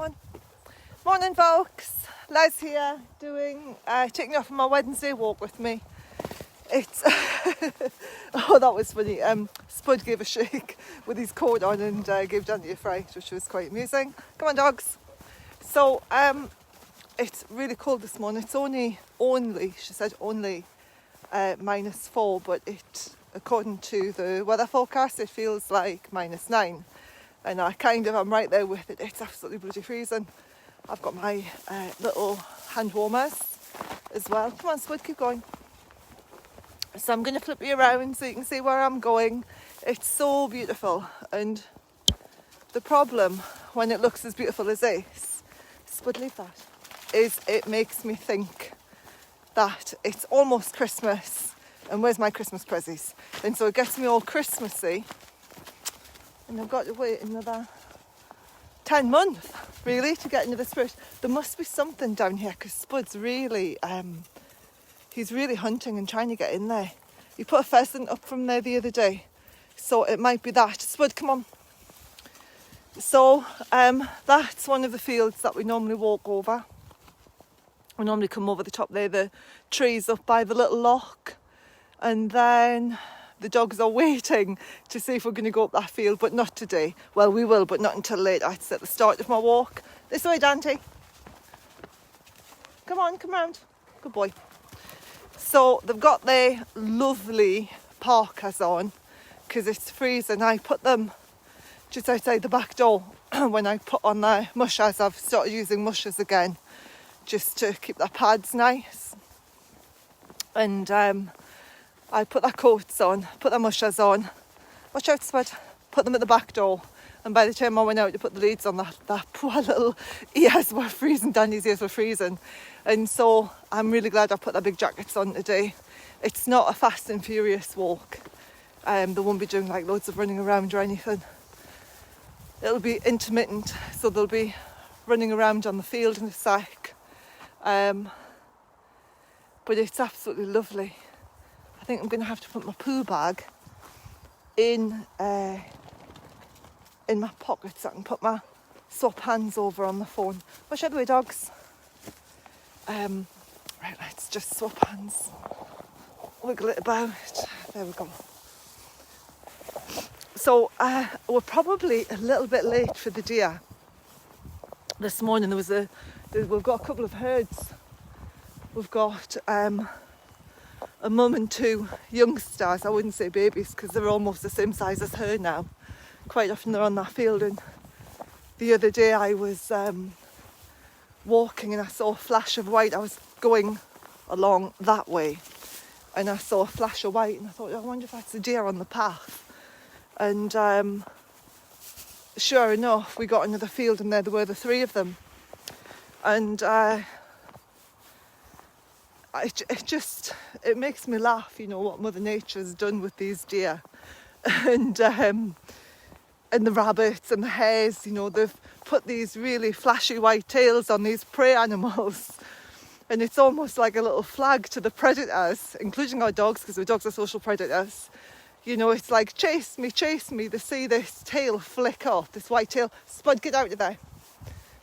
on. Morning, folks. Les here, taking you off on my Wednesday walk with me. It's oh, that was funny. Spud gave a shake with his coat on and gave Dante a fright, which was quite amusing. Come on, dogs. So it's really cold this morning. It's only she said only -4, but according to the weather forecast, it feels like -9. And I'm right there with it. It's absolutely bloody freezing. I've got my little hand warmers as well. Come on, Spud, keep going. So I'm going to flip you around so you can see where I'm going. It's so beautiful. And the problem when it looks as beautiful as this, Spud, leave that, is it makes me think that it's almost Christmas. And where's my Christmas presents? And so it gets me all Christmassy. And I've got to wait another 10 months, really, to get into the spirit. There must be something down here because Spud's really, he's really hunting and trying to get in there. He put a pheasant up from there the other day, so it might be that. Spud, come on. So that's one of the fields that we normally walk over. We normally come over the top there, the trees up by the little loch, and then the dogs are waiting to see if we're going to go up that field, but not today. Well, we will, but not until later. It's at the start of my walk. This way, Dante. Come on, come round. Good boy. So they've got their lovely parkas on because it's freezing. I put them just outside the back door when I put on the mushers. I've started using mushers again just to keep their pads nice. And I put their coats on, put their mushers on. Watch out, Spud. Put them at the back door. And by the time I went out to put the leads on, that poor little ears were freezing. Danny's ears were freezing. And so I'm really glad I put their big jackets on today. It's not a fast and furious walk. They won't be doing like loads of running around or anything. It'll be intermittent, so they'll be running around on the field in a sec. But it's absolutely lovely. I think I'm going to have to put my poo bag in my pocket so I can put my swap hands over on the phone. Watch out the way, dogs. Right, let's just swap hands. Wiggle it about. There we go. So we're probably a little bit late for the deer. This morning we've got a couple of herds. We've got a mum and 2 youngsters. I wouldn't say babies because they're almost the same size as her now. Quite often they're on that field. And the other day I was walking and I saw a flash of white. I was going along that way and I saw a flash of white and I thought, I wonder if that's a deer on the path. And sure enough, we got into the field and there were the 3 of them. And it makes me laugh, you know, what Mother Nature's done with these deer. And the rabbits and the hares, you know, they've put these really flashy white tails on these prey animals. And it's almost like a little flag to the predators, including our dogs, because our dogs are social predators. You know, it's like, chase me, chase me. They see this tail flick up, this white tail. Spud, get out of there.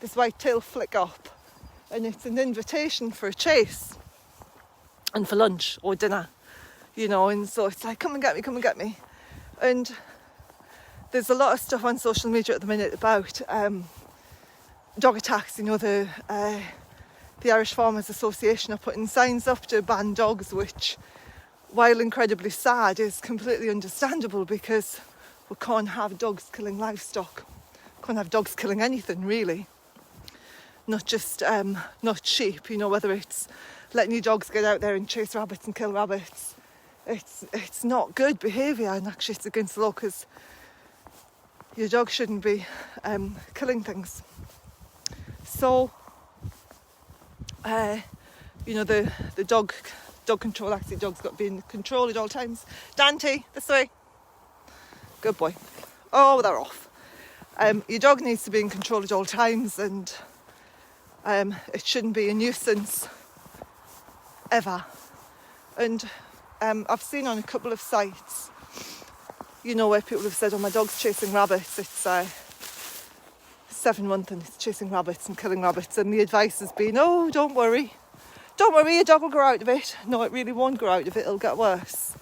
This white tail flick up. And it's an invitation for a chase. And for lunch or dinner, you know, and so it's like, come and get me, come and get me. And there's a lot of stuff on social media at the minute about dog attacks. You know, the Irish Farmers Association are putting signs up to ban dogs, which, while incredibly sad, is completely understandable because we can't have dogs killing livestock. Can't have dogs killing anything, really. Not just, not sheep, you know, whether it's letting your dogs get out there and chase rabbits and kill rabbits. It's not good behaviour, and actually it's against the law because your dog shouldn't be killing things. So, you know, the dog control, actually dogs got to be in control at all times. Dante, this way. Good boy. Oh, they're off. Your dog needs to be in control at all times, and it shouldn't be a nuisance ever. And I've seen on a couple of sites, you know, where people have said, oh, my dog's chasing rabbits. It's 7 month and he's chasing rabbits and killing rabbits, and the advice has been, oh, don't worry, your dog will grow out of it. No, it really won't grow out of it, it'll get worse,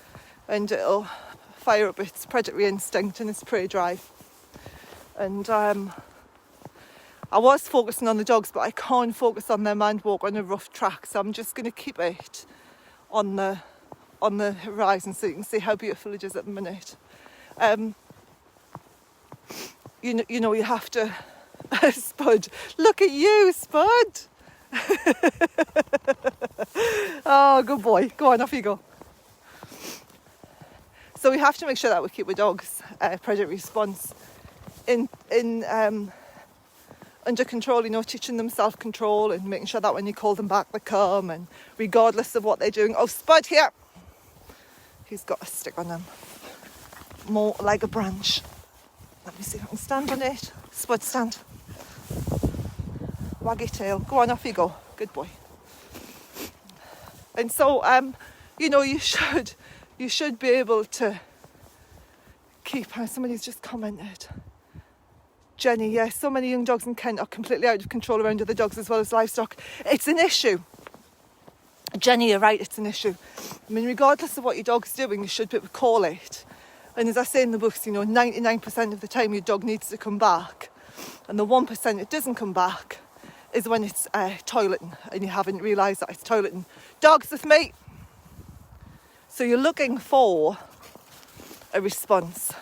and it'll fire up its predatory instinct and its prey drive. And I was focusing on the dogs, but I can't focus on them and walk on a rough track, so I'm just going to keep it on the horizon so you can see how beautiful it is at the minute. You know, you have to Spud, look at you, Spud. Oh, good boy. Go on, off you go. So we have to make sure that we keep the dog's predatory response under control, you know, teaching them self-control and making sure that when you call them back, they come, and regardless of what they're doing. Oh, Spud, here. He's got a stick on him. More like a branch. Let me see if I can stand on it. Spud, stand. Wag your tail. Go on, off you go. Good boy. And so, you know, you should be able to keep. Somebody's just commented. Jenny, yeah, so many young dogs in Kent are completely out of control around other dogs as well as livestock. It's an issue. Jenny, you're right, it's an issue. I mean, regardless of what your dog's doing, you should be able to call it. And as I say in the books, you know, 99% of the time your dog needs to come back. And the 1% it doesn't come back is when it's toileting and you haven't realised that it's toileting. Dogs with me. So you're looking for a response.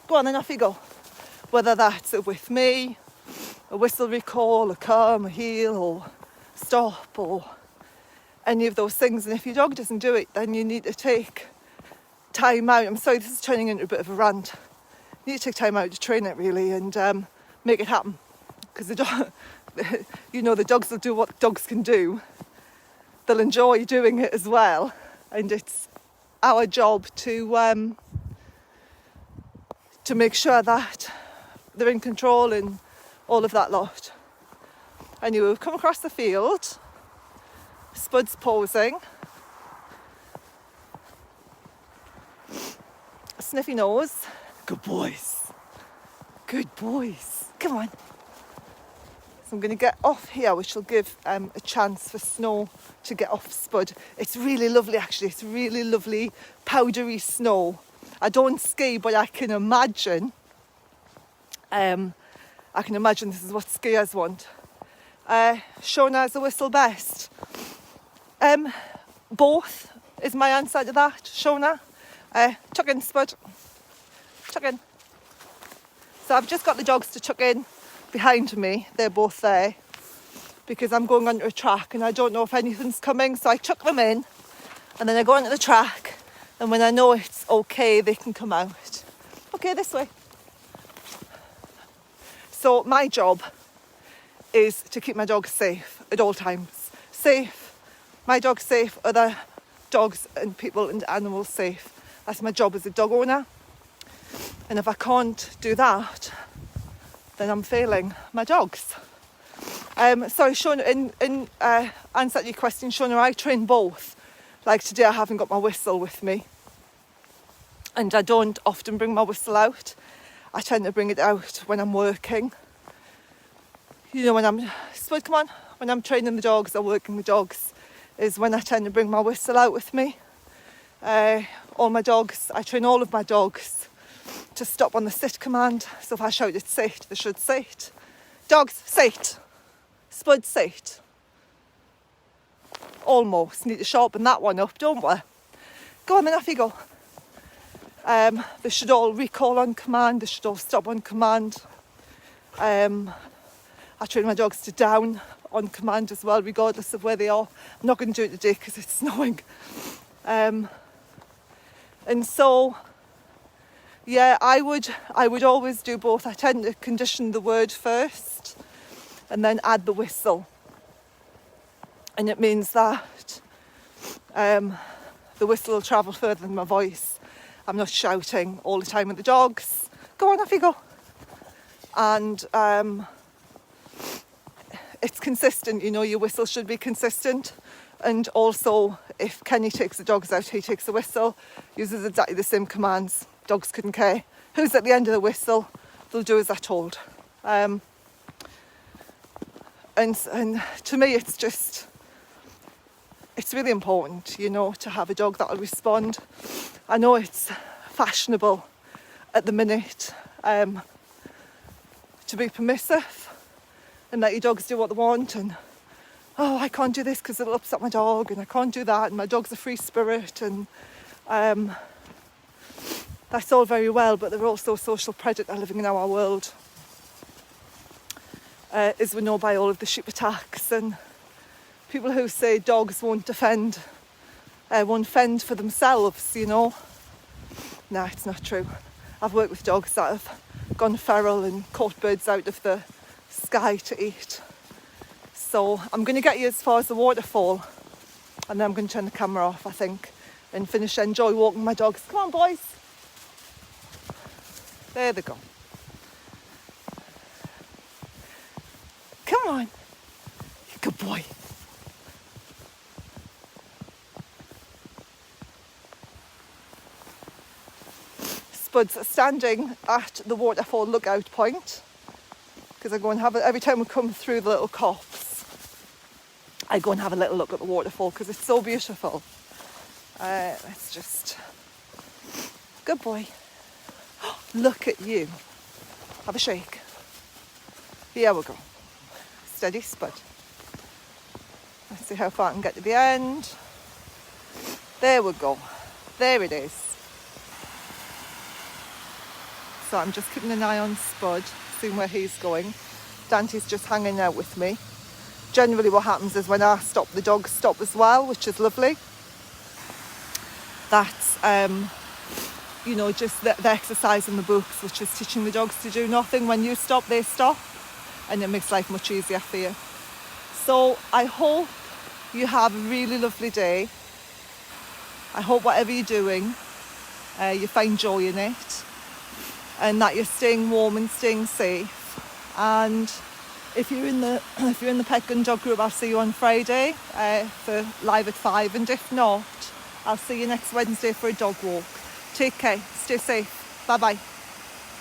Go on, then off you go. Whether that's a with me, a whistle recall, a come, a heel, or stop, or any of those things. And if your dog doesn't do it, then you need to take time out. I'm sorry, this is turning into a bit of a rant. You need to take time out to train it, really, and make it happen. Because the dog, you know, the dogs will do what dogs can do. They'll enjoy doing it as well, and it's our job to make sure that they're in control and all of that lot. Anyway, we've come across the field. Spud's pausing. Sniffy nose. Good boys. Good boys. Come on. So I'm going to get off here, which will give a chance for snow to get off Spud. It's really lovely, actually. It's really lovely, powdery snow. I don't ski, but I can imagine this is what skiers want. Shona, is the whistle best? Both is my answer to that, Shona. Tuck in, Spud. Tuck in. So I've just got the dogs to tuck in behind me. They're both there because I'm going onto a track and I don't know if anything's coming. So I tuck them in and then I go onto the track, and when I know it's okay, they can come out. Okay, this way. So my job is to keep my dogs safe at all times. Safe, my dog's safe, other dogs and people and animals safe. That's my job as a dog owner. And if I can't do that, then I'm failing my dogs. Sorry, Shona, in answer to your question, Shona, I train both. Like today, I haven't got my whistle with me. And I don't often bring my whistle out. I tend to bring it out when I'm working. You know, Spud, come on. When I'm training the dogs or working the dogs is when I tend to bring my whistle out with me. All my dogs, I train all of my dogs to stop on the sit command. So if I shout it sit, they should sit. Dogs, sit. Spud, sit. Almost. Need to sharpen that one up, don't we? Go on then, off you go. They should all recall on command. They should all stop on command. I train my dogs to down on command as well, regardless of where they are. I'm not going to do it today because it's snowing. And so, yeah, I would always do both. I tend to condition the word first and then add the whistle. And it means that the whistle will travel further than my voice. I'm not shouting all the time at the dogs. Go on, off you go. And it's consistent, you know, your whistle should be consistent. And also, if Kenny takes the dogs out, he takes the whistle, uses exactly the same commands. Dogs couldn't care who's at the end of the whistle. They'll do as they're told. And to me, it's really important, you know, to have a dog that'll respond. I know it's fashionable at the minute to be permissive and let your dogs do what they want, and oh, I can't do this because it'll upset my dog, and I can't do that, and my dog's a free spirit, and that's all very well, but they're also a social predator living in our world, as we know by all of the sheep attacks and people who say dogs won't fend for themselves, you know. Nah, it's not true. I've worked with dogs that have gone feral and caught birds out of the sky to eat. So I'm going to get you as far as the waterfall, and then I'm going to turn the camera off, I think, and enjoy walking my dogs. Come on, boys. There they go. Come on. Good boy. Spud's standing at the waterfall lookout point, because I go and have it every time we come through the little copse. I go and have a little look at the waterfall because it's so beautiful. It's just good boy. Look at you. Have a shake. Here we go. Steady, Spud. Let's see how far I can get to the end. There we go. There it is. So I'm just keeping an eye on Spud, seeing where he's going. Dante's just hanging out with me. Generally what happens is when I stop, the dogs stop as well, which is lovely. That's, you know, just the exercise in the books, which is teaching the dogs to do nothing. When you stop, they stop, and it makes life much easier for you. So I hope you have a really lovely day. I hope whatever you're doing, you find joy in it, and that you're staying warm and staying safe. And if you're in the pet gun dog group, I'll see you on Friday for live at 5, and if not, I'll see you next Wednesday for a dog walk. Take care, stay safe, bye bye.